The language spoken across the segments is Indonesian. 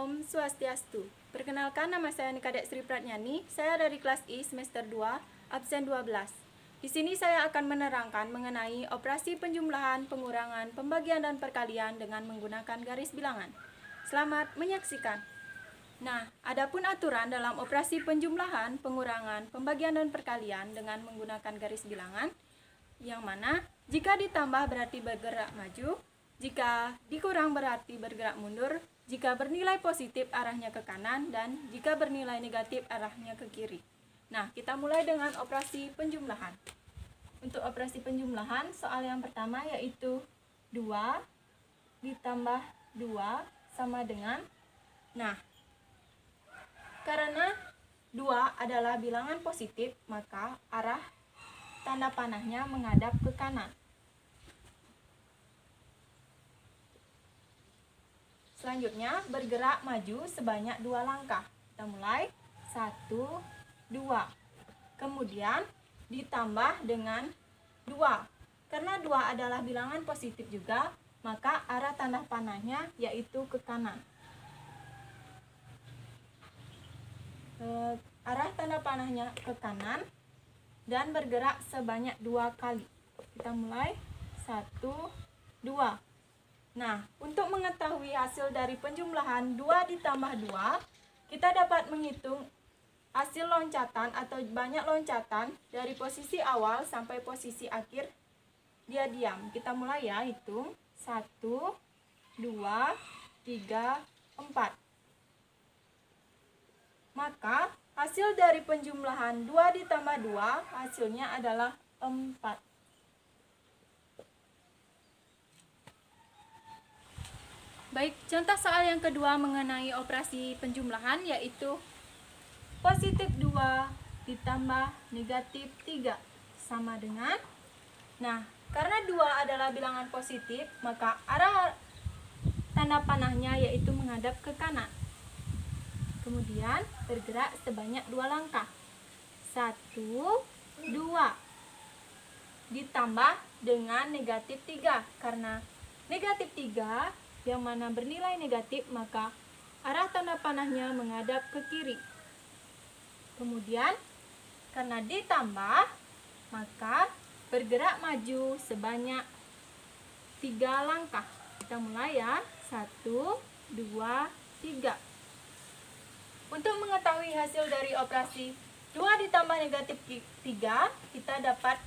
Om Swastiastu. Perkenalkan, nama saya Nikadek Sri Pratnyani. Saya dari kelas I semester 2, absen 12. Di sini saya akan menerangkan mengenai operasi penjumlahan, pengurangan, pembagian, dan perkalian dengan menggunakan garis bilangan. Selamat menyaksikan. Nah, adapun aturan dalam operasi penjumlahan, pengurangan, pembagian, dan perkalian dengan menggunakan garis bilangan, yang mana jika ditambah berarti bergerak maju, jika dikurang berarti bergerak mundur, jika bernilai positif arahnya ke kanan, dan jika bernilai negatif arahnya ke kiri. Nah, kita mulai dengan operasi penjumlahan. Untuk operasi penjumlahan, soal yang pertama yaitu 2 ditambah 2 sama dengan, nah, karena 2 adalah bilangan positif, maka arah tanda panahnya menghadap ke kanan. Selanjutnya, bergerak maju sebanyak 2 langkah. Kita mulai 1, 2. Kemudian ditambah dengan 2. Karena 2 adalah bilangan positif juga, maka arah tanda panahnya yaitu ke kanan. Arah tanda panahnya ke kanan dan bergerak sebanyak 2 kali. Kita mulai 1, 2. Nah, untuk mengetahui hasil dari penjumlahan 2 ditambah 2, kita dapat menghitung hasil loncatan atau banyak loncatan dari posisi awal sampai posisi akhir dia diam. Kita mulai ya, hitung 1, 2, 3, 4. Maka hasil dari penjumlahan 2 ditambah 2 hasilnya adalah 4. Baik, contoh soal yang kedua mengenai operasi penjumlahan yaitu positif 2 ditambah negatif 3 sama dengan, nah, karena 2 adalah bilangan positif, maka arah tanda panahnya yaitu menghadap ke kanan. Kemudian bergerak sebanyak 2 langkah. 1, 2 ditambah dengan negatif 3. Karena negatif 3 yang mana bernilai negatif, maka arah tanda panahnya menghadap ke kiri. Kemudian karena ditambah, maka bergerak maju sebanyak 3 langkah. Kita mulai ya, 1, 2, 3. Untuk mengetahui hasil dari operasi 2 ditambah negatif 3, kita dapat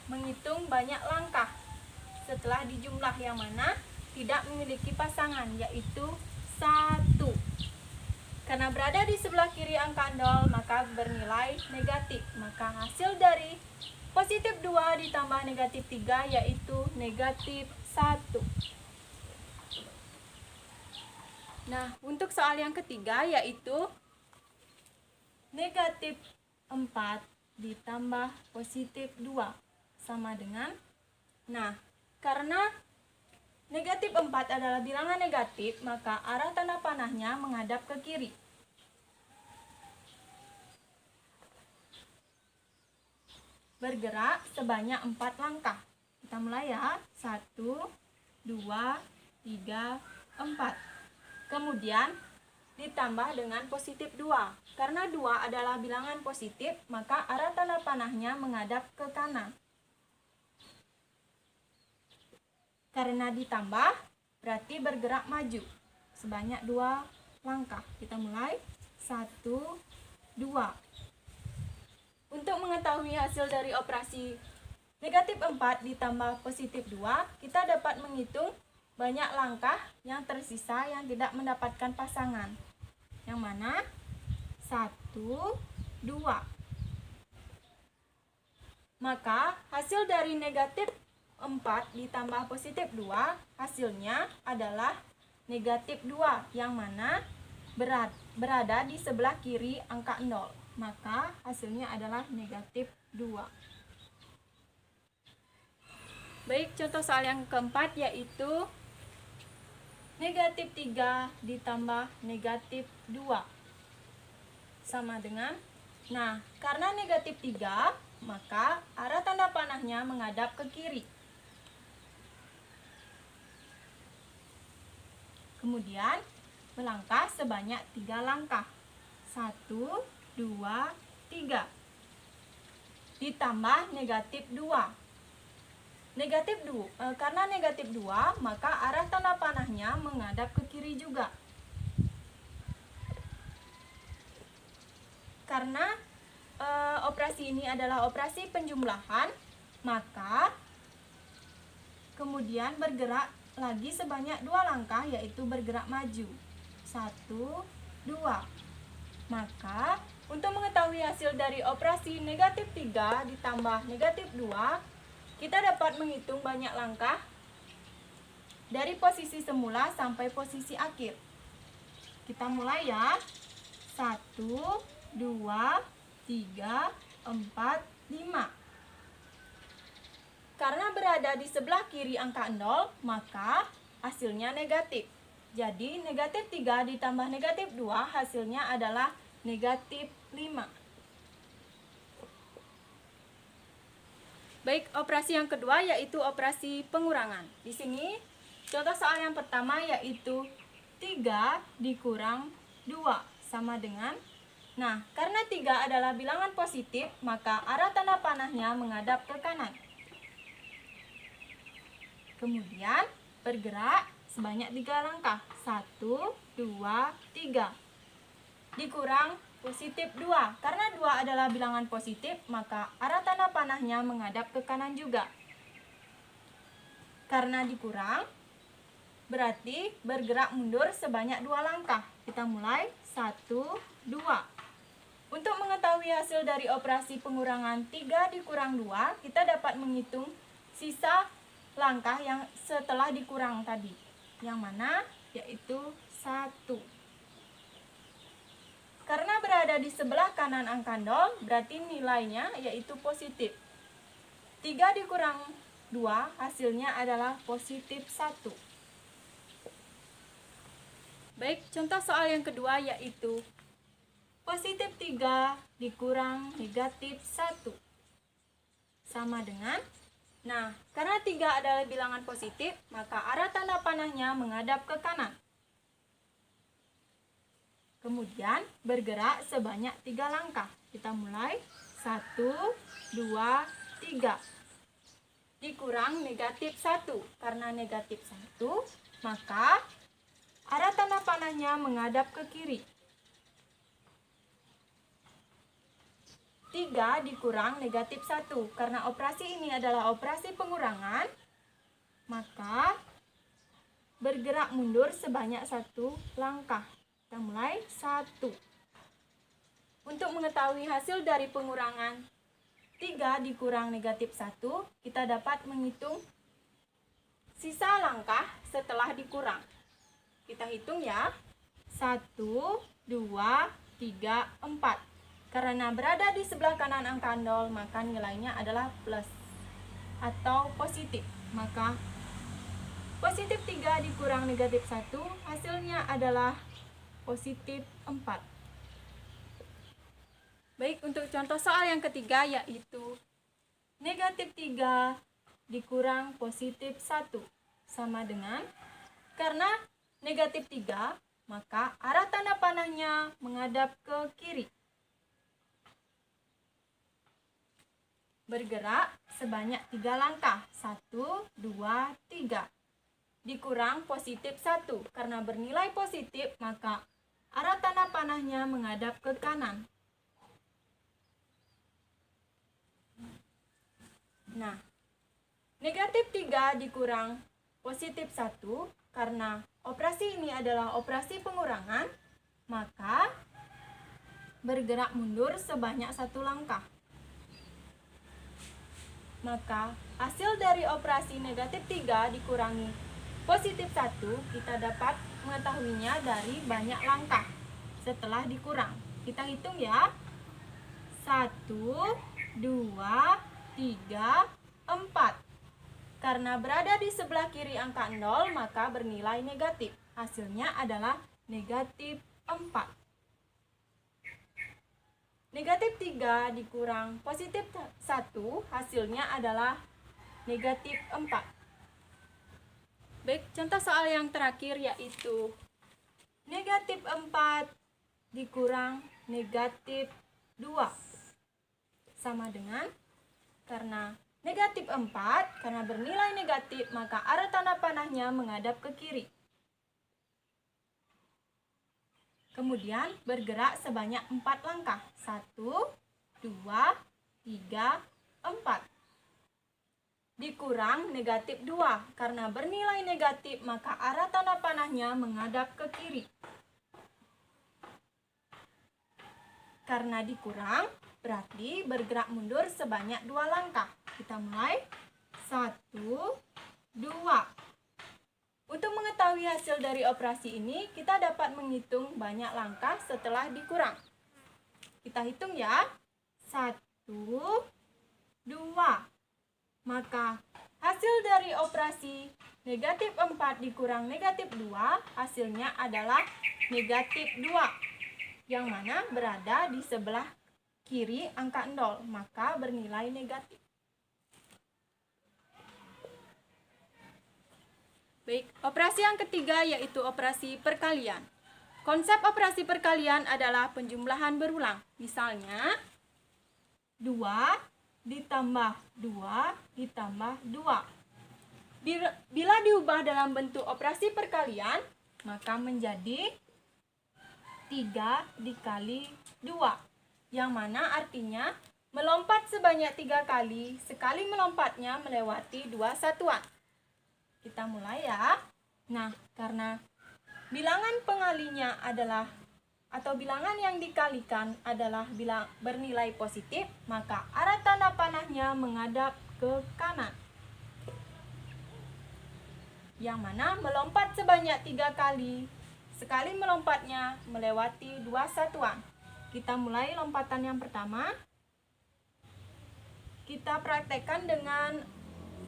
menghitung banyak langkah setelah dijumlah yang mana tidak memiliki pasangan, yaitu 1. Karena berada di sebelah kiri angka 0, maka bernilai negatif. Maka hasil dari positif 2 ditambah negatif 3 yaitu negatif 1. Nah, untuk soal yang ketiga yaitu negatif 4 ditambah positif 2 sama dengan, nah, karena negatif 4 adalah bilangan negatif, maka arah tanda panahnya menghadap ke kiri. Bergerak sebanyak 4 langkah. Kita mulai ya, 1, 2, 3, 4. Kemudian ditambah dengan positif 2. Karena 2 adalah bilangan positif, maka arah tanda panahnya menghadap ke kanan. Karena ditambah, berarti bergerak maju sebanyak 2 langkah. Kita mulai 1, 2. Untuk mengetahui hasil dari operasi negatif 4 ditambah positif 2, kita dapat menghitung banyak langkah yang tersisa yang tidak mendapatkan pasangan. Yang mana? 1, 2. Maka hasil dari negatif 4 ditambah positif 2 hasilnya adalah negatif 2 yang mana berada di sebelah kiri angka 0. Maka hasilnya adalah negatif 2. Baik, contoh soal yang keempat yaitu negatif 3 ditambah negatif 2 sama dengan, nah, karena negatif 3 maka arah tanda panahnya menghadap ke kiri. Kemudian melangkah sebanyak 3 langkah. 1, 2, 3. Ditambah negatif 2. Karena negatif 2, maka arah tanda panahnya menghadap ke kiri juga. Karena operasi ini adalah operasi penjumlahan, maka kemudian bergerak lagi sebanyak 2 langkah, yaitu bergerak maju. 1, 2. Maka untuk mengetahui hasil dari operasi negatif 3 ditambah negatif 2, kita dapat menghitung banyak langkah dari posisi semula sampai posisi akhir. Kita mulai ya. 1, 2, 3, 4, 5. Karena berada di sebelah kiri angka 0, maka hasilnya negatif. Jadi negatif 3 ditambah negatif 2 hasilnya adalah negatif 5. Baik, operasi yang kedua yaitu operasi pengurangan. Di sini contoh soal yang pertama yaitu 3 dikurang 2 sama dengan, nah karena 3 adalah bilangan positif, maka arah tanda panahnya menghadap ke kanan. Kemudian bergerak sebanyak 3 langkah. 1, 2, 3. Dikurang positif 2. Karena 2 adalah bilangan positif, maka arah tanda panahnya menghadap ke kanan juga. Karena dikurang, berarti bergerak mundur sebanyak 2 langkah. Kita mulai. 1, 2. Untuk mengetahui hasil dari operasi pengurangan 3 dikurang 2, kita dapat menghitung sisa langkah yang setelah dikurang tadi. Yang mana? Yaitu 1. Karena berada di sebelah kanan angka 0, berarti nilainya yaitu positif. 3 dikurang 2 hasilnya adalah positif 1. Baik, contoh soal yang kedua yaitu positif 3 dikurang negatif 1 sama dengan, nah karena 3 adalah bilangan positif, maka arah tanda panahnya menghadap ke kanan. Kemudian bergerak sebanyak 3 langkah. Kita mulai. 1, 2, 3. Dikurang negatif 1. Karena negatif 1, maka arah tanda panahnya menghadap ke kiri. 3 dikurang negatif 1. Karena operasi ini adalah operasi pengurangan, maka bergerak mundur sebanyak 1 langkah. Kita mulai. 1. Untuk mengetahui hasil dari pengurangan 3 dikurang negatif 1, kita dapat menghitung sisa langkah setelah dikurang. Kita hitung ya. 1, 2, 3, 4. Karena berada di sebelah kanan angka 0, maka nilainya adalah plus atau positif. Maka positif 3 dikurang negatif 1 hasilnya adalah positif 4. Baik, untuk contoh soal yang ketiga yaitu negatif 3 dikurang positif 1 sama dengan, karena negatif 3, maka arah tanda panahnya menghadap ke kiri. Bergerak sebanyak 3 langkah. 1, 2, 3. Dikurang positif 1. Karena bernilai positif, maka arah tanda panahnya menghadap ke kanan. Nah, negatif 3 dikurang positif 1, karena operasi ini adalah operasi pengurangan, maka bergerak mundur sebanyak 1 langkah. Maka hasil dari operasi negatif 3 dikurangi positif 1, kita dapat mengetahuinya dari banyak langkah setelah dikurang. Kita hitung ya. 1, 2, 3, 4. Karena berada di sebelah kiri angka 0, maka bernilai negatif. Hasilnya adalah negatif 4. Negatif 3 dikurang positif 1, hasilnya adalah negatif 4. Baik, contoh soal yang terakhir yaitu negatif 4 dikurang negatif 2 sama dengan, karena negatif 4 karena bernilai negatif maka arah tanda panahnya menghadap ke kiri. Kemudian bergerak sebanyak 4 langkah. 1, 2, 3, 4. Dikurang negatif 2. Karena bernilai negatif maka arah tanda panahnya menghadap ke kiri. Karena dikurang berarti bergerak mundur sebanyak 2 langkah. Kita mulai. 1, 2. Untuk mengetahui hasil dari operasi ini, kita dapat menghitung banyak langkah setelah dikurang. Kita hitung ya. 1, 2. Maka hasil dari operasi negatif 4 dikurang negatif 2, hasilnya adalah negatif 2. Yang mana berada di sebelah kiri angka 0, maka bernilai negatif. Baik, operasi yang ketiga yaitu operasi perkalian. Konsep operasi perkalian adalah penjumlahan berulang. Misalnya, 2 ditambah 2 ditambah 2. Bila diubah dalam bentuk operasi perkalian, maka menjadi 3 dikali 2. Yang mana artinya melompat sebanyak 3 kali, sekali melompatnya melewati 2 satuan. Kita mulai ya. Nah, karena bilangan pengalinya adalah atau bilangan yang dikalikan adalah bernilai positif, maka arah tanda panahnya menghadap ke kanan. Yang mana melompat sebanyak 3 kali, sekali melompatnya melewati 2 satuan. Kita mulai lompatan yang pertama. Kita praktekkan dengan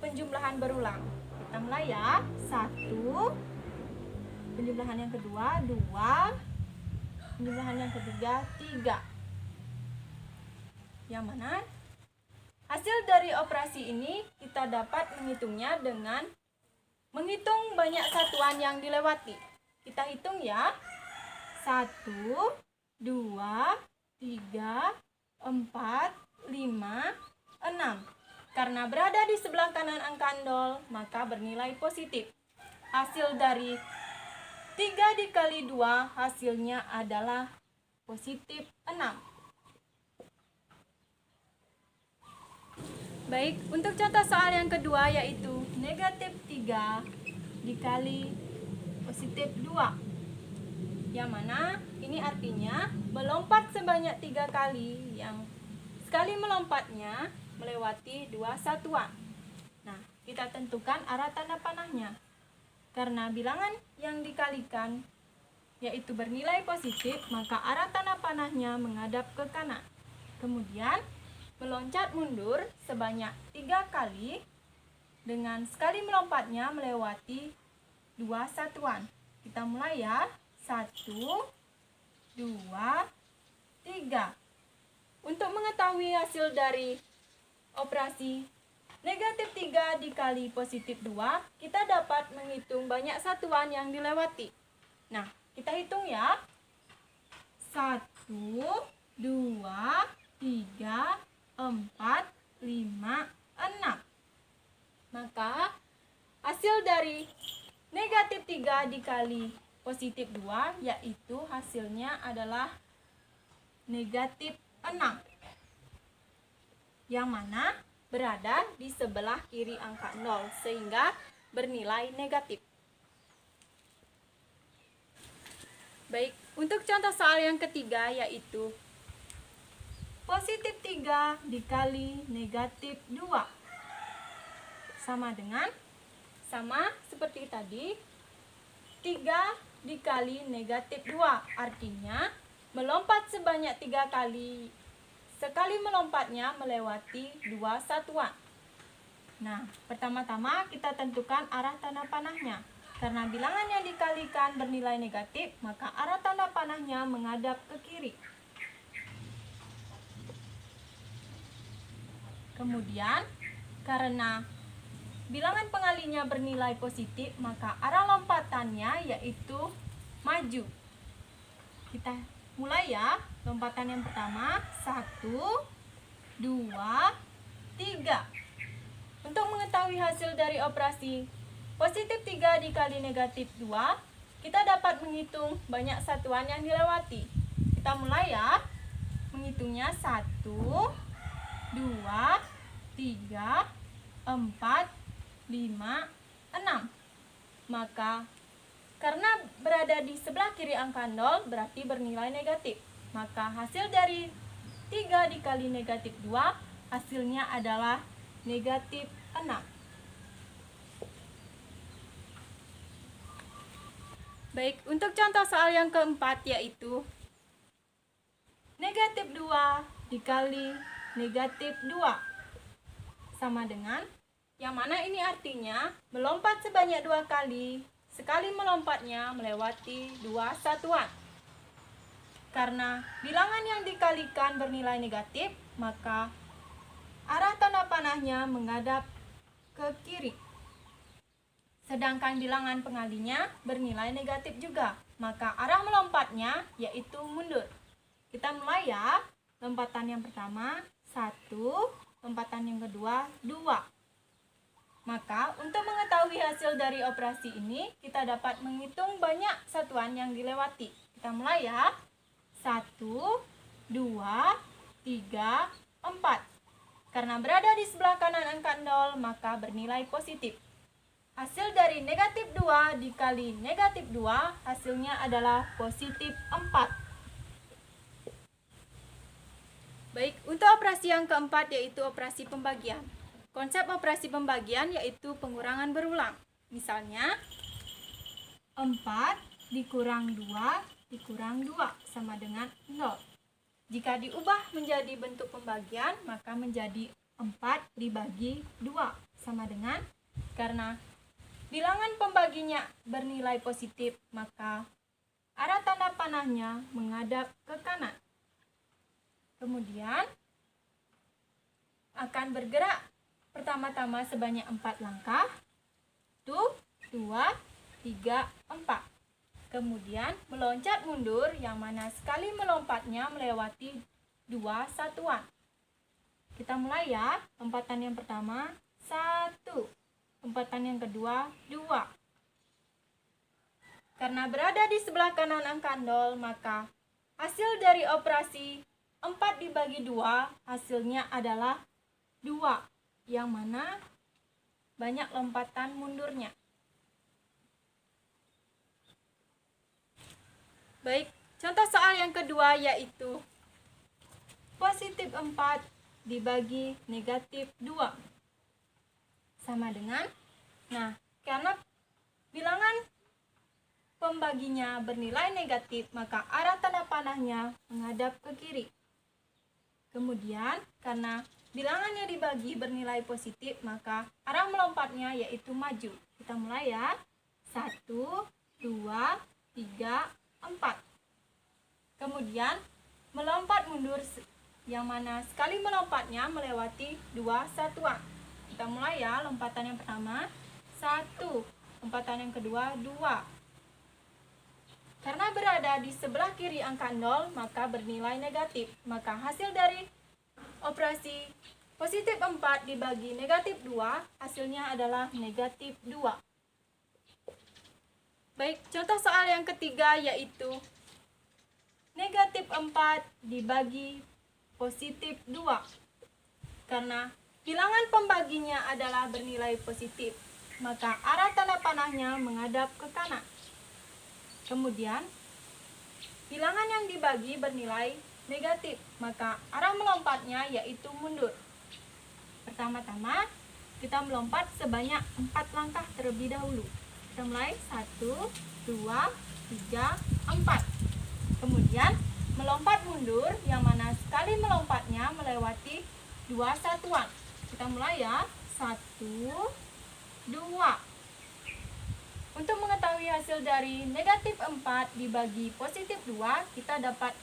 penjumlahan berulang. Kita mulai ya. 1. Penjumlahan yang kedua 2. Penjumlahan yang ketiga 3. Yang mana hasil dari operasi ini kita dapat menghitungnya dengan menghitung banyak satuan yang dilewati. Kita hitung ya. 1, 2, 3, 4, 5, 6. Karena berada di sebelah kanan angka 0, maka bernilai positif. Hasil dari 3 dikali 2 hasilnya adalah positif 6. Baik, untuk contoh soal yang kedua yaitu negatif 3 dikali positif 2. Yang mana ini artinya melompat sebanyak 3 kali, yang sekali melompatnya melewati 2 satuan. Nah, kita tentukan arah tanda panahnya. Karena bilangan yang dikalikan yaitu bernilai positif, maka arah tanda panahnya menghadap ke kanan. Kemudian meloncat mundur sebanyak 3 kali dengan sekali melompatnya melewati 2 satuan. Kita mulai ya. 1, 2, 3. Untuk mengetahui hasil dari operasi negatif 3 dikali positif 2, kita dapat menghitung banyak satuan yang dilewati. Nah, kita hitung ya. 1, 2, 3, 4, 5, 6. Maka hasil dari negatif 3 dikali positif 2 yaitu hasilnya adalah negatif 6. Yang mana berada di sebelah kiri angka 0 sehingga bernilai negatif. Baik, untuk contoh soal yang ketiga yaitu positif 3 dikali negatif 2 sama dengan, sama seperti tadi, 3 dikali negatif 2 artinya melompat sebanyak 3 kali, sekali melompatnya melewati 2 satuan. Nah, pertama-tama kita tentukan arah tanda panahnya. Karena bilangan yang dikalikan bernilai negatif, maka arah tanda panahnya menghadap ke kiri. Kemudian, karena bilangan pengalinya bernilai positif, maka arah lompatannya yaitu maju. Kita mulai ya. Lompatan yang pertama, 1, 2, 3. Untuk mengetahui hasil dari operasi positif 3 dikali negatif 2, kita dapat menghitung banyak satuan yang dilewati. Kita mulai ya. Menghitungnya 1, 2, 3, 4, 5, 6. Maka karena berada di sebelah kiri angka 0 berarti bernilai negatif. Maka hasil dari 3 dikali negatif 2 hasilnya adalah negatif 6. Baik, untuk contoh soal yang keempat yaitu negatif 2 dikali negatif 2 sama dengan, yang mana ini artinya melompat sebanyak 2 kali. Sekali melompatnya melewati 2 satuan. Karena bilangan yang dikalikan bernilai negatif, maka arah tanda panahnya menghadap ke kiri. Sedangkan bilangan pengalinya bernilai negatif juga, maka arah melompatnya yaitu mundur. Kita mulai ya. Lompatan yang pertama 1, lompatan yang kedua 2. Maka untuk mengetahui hasil dari operasi ini, kita dapat menghitung banyak satuan yang dilewati. Kita mulai ya. 1, 2, 3, 4. Karena berada di sebelah kanan angka 0, maka bernilai positif. Hasil dari negatif 2 dikali negatif 2, hasilnya adalah positif 4. Baik, untuk operasi yang keempat yaitu operasi pembagian. Konsep operasi pembagian yaitu pengurangan berulang. Misalnya, 4 dikurang 2 dikurang 2 sama dengan 0. Jika diubah menjadi bentuk pembagian, maka menjadi 4 dibagi 2 sama dengan, karena bilangan pembaginya bernilai positif, maka arah tanda panahnya menghadap ke kanan. Kemudian akan bergerak pertama-tama sebanyak 4 langkah. 1, 2, 3, 4. Kemudian meloncat mundur, yang mana sekali melompatnya melewati 2 satuan. Kita mulai ya. Lompatan yang pertama 1. Lompatan yang kedua 2. Karena berada di sebelah kanan angka 0, maka hasil dari operasi 4 dibagi 2 hasilnya adalah 2, yang mana banyak lompatan mundurnya. Baik, contoh soal yang kedua yaitu positif 4 dibagi negatif 2 sama dengan, karena bilangan pembaginya bernilai negatif, maka arah tanda panahnya menghadap ke kiri. Kemudian karena bilangannya dibagi bernilai positif, maka arah melompatnya yaitu maju. Kita mulai ya. 1, 2, 3, 4. Kemudian melompat mundur, yang mana sekali melompatnya melewati 2 satuan. Kita mulai ya. Lompatan yang pertama 1, lompatan yang kedua 2. Karena berada di sebelah kiri angka 0, maka bernilai negatif. Maka hasil dari operasi positif 4 dibagi negatif 2, hasilnya adalah negatif 2. Baik, contoh soal yang ketiga yaitu negatif 4 dibagi positif 2. Karena bilangan pembaginya adalah bernilai positif, maka arah tanda panahnya menghadap ke kanan. Kemudian bilangan yang dibagi bernilai negatif, maka arah melompatnya yaitu mundur. Pertama-tama kita melompat sebanyak 4 langkah terlebih dahulu. Kita mulai 1, 2, 3, 4. Kemudian melompat mundur, yang mana sekali melompatnya melewati 2 satuan. Kita mulai ya. 1, 2. Untuk mengetahui hasil dari negatif 4 dibagi positif 2, kita dapat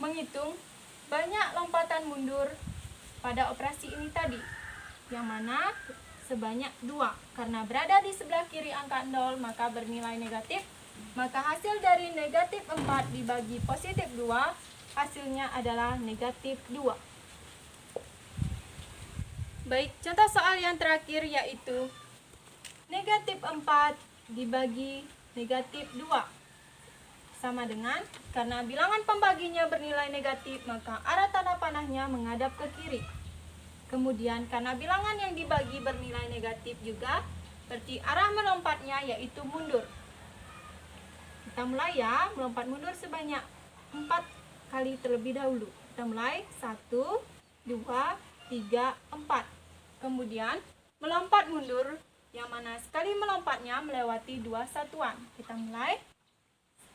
menghitung banyak lompatan mundur pada operasi ini tadi, yang mana sebanyak 2. Karena berada di sebelah kiri angka 0, maka bernilai negatif, Maka hasil dari negatif 4 dibagi positif 2, hasilnya adalah negatif 2. Baik, contoh soal yang terakhir yaitu negatif 4 dibagi negatif 2. Sama dengan, karena bilangan pembaginya bernilai negatif, maka arah tanda panahnya menghadap ke kiri. Kemudian, karena bilangan yang dibagi bernilai negatif juga, berarti arah melompatnya yaitu mundur. Kita mulai ya, melompat mundur sebanyak 4 kali terlebih dahulu. Kita mulai 1, 2, 3, 4. Kemudian melompat mundur, yang mana sekali melompatnya melewati 2 satuan. Kita mulai.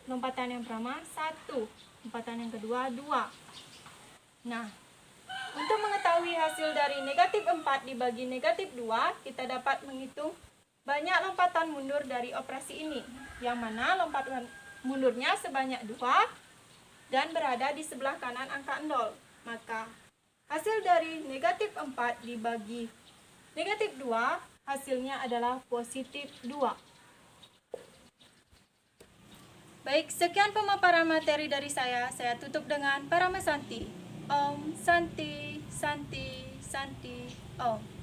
Lompatan yang pertama 1, lompatan yang kedua 2. Nah, untuk mengetahui hasil dari negatif 4 dibagi negatif 2, kita dapat menghitung banyak lompatan mundur dari operasi ini, yang mana lompatan mundurnya sebanyak 2 dan berada di sebelah kanan angka 0. Maka hasil dari negatif 4 dibagi negatif 2, hasilnya adalah positif 2. Baik, sekian pemaparan materi dari saya. Saya tutup dengan Parama Santi. Om Santi, Santi, Santi, Om.